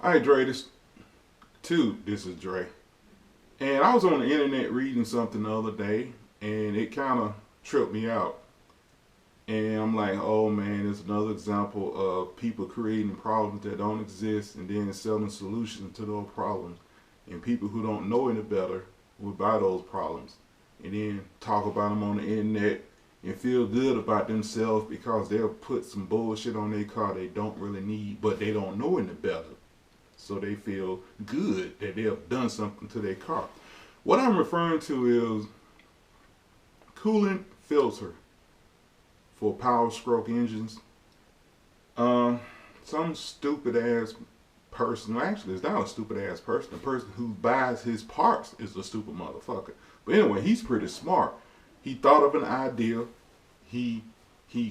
Alright, Dre, this is Dre. And I was on the internet reading something the other day, and it kind of tripped me out. And I'm like, oh man, it's another example of people creating problems that don't exist and then selling solutions to those problems. And people who don't know any better will buy those problems and then talk about them on the internet and feel good about themselves because they'll put some bullshit on their car they don't really need, but they don't know any better. So they feel good that they have done something to their car. What I'm referring to is coolant filter for Powerstroke engines. Some stupid ass person, well, actually it's not a stupid ass person, the person who buys his parts is a stupid motherfucker. But anyway, he's pretty smart. He thought of an idea, he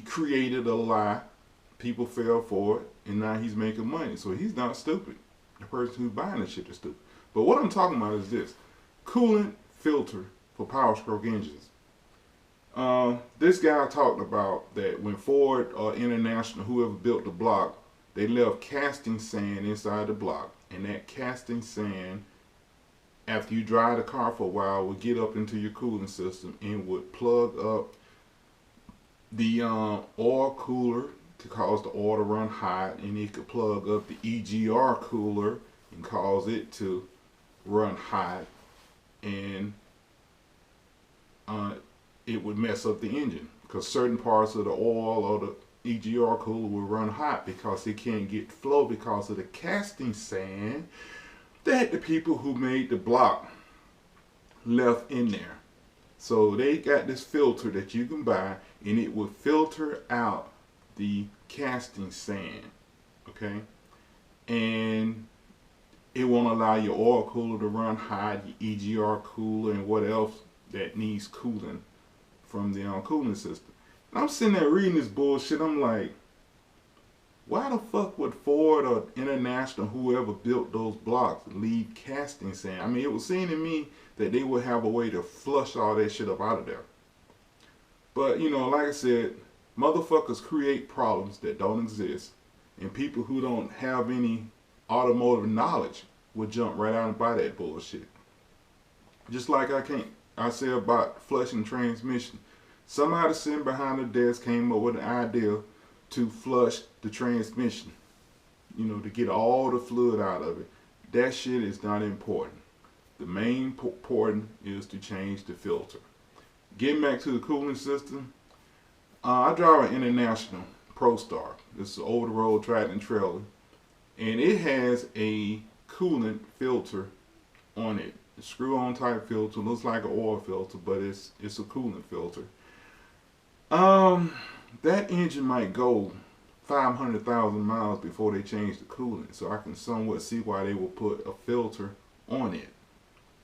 created a lie, people fell for it, and now he's making money. So he's not stupid. The person who's buying this shit is stupid. But what I'm talking about is this coolant filter for Powerstroke engines. This guy talked about that when Ford or International, whoever built the block, they left casting sand inside the block, and that casting sand, after you drive the car for a while, would get up into your cooling system and would plug up the oil cooler to cause the oil to run hot, and it could plug up the EGR cooler and cause it to run hot, and it would mess up the engine because certain parts of the oil or the EGR cooler will run hot because it can't get flow because of the casting sand that the people who made the block left in there. So they got this filter that you can buy, and it will filter out the casting sand, okay? And it won't allow your oil cooler to run hot, your EGR cooler, and what else that needs cooling from the cooling system. And I'm sitting there reading this bullshit. I'm like, why the fuck would Ford or International, whoever built those blocks, leave casting sand? I mean, it would seem to me that they would have a way to flush all that shit up out of there. But, you know, like I said, motherfuckers create problems that don't exist, and people who don't have any automotive knowledge will jump right out and buy that bullshit. Just like I say about flushing transmission. Somebody sitting behind the desk came up with an idea to flush the transmission, you know, to get all the fluid out of it. That shit is not important. The main important is to change the filter. Getting back to the cooling system, I drive an International ProStar. This is an over-the-road tractor and trailer, and it has a coolant filter on it. A screw-on type filter, looks like an oil filter, but it's a coolant filter. That engine might go 500,000 miles before they change the coolant, so I can somewhat see why they will put a filter on it.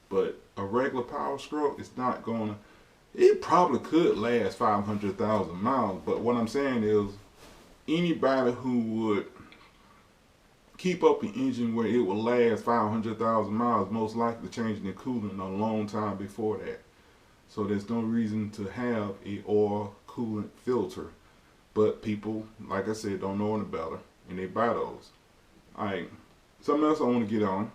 But a regular Powerstroke is not gonna. It probably could last 500,000 miles, but what I'm saying is anybody who would keep up an engine where it will last 500,000 miles most likely changing the coolant a long time before that. So there's no reason to have a oil coolant filter. But people, like I said, don't know any better, and they buy those. Alright, something else I want to get on.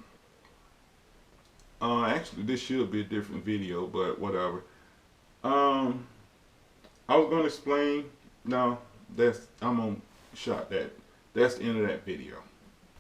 Actually, this should be a different video, but whatever. I was going to explain. No, I'm gonna shot that. That's the end of that video.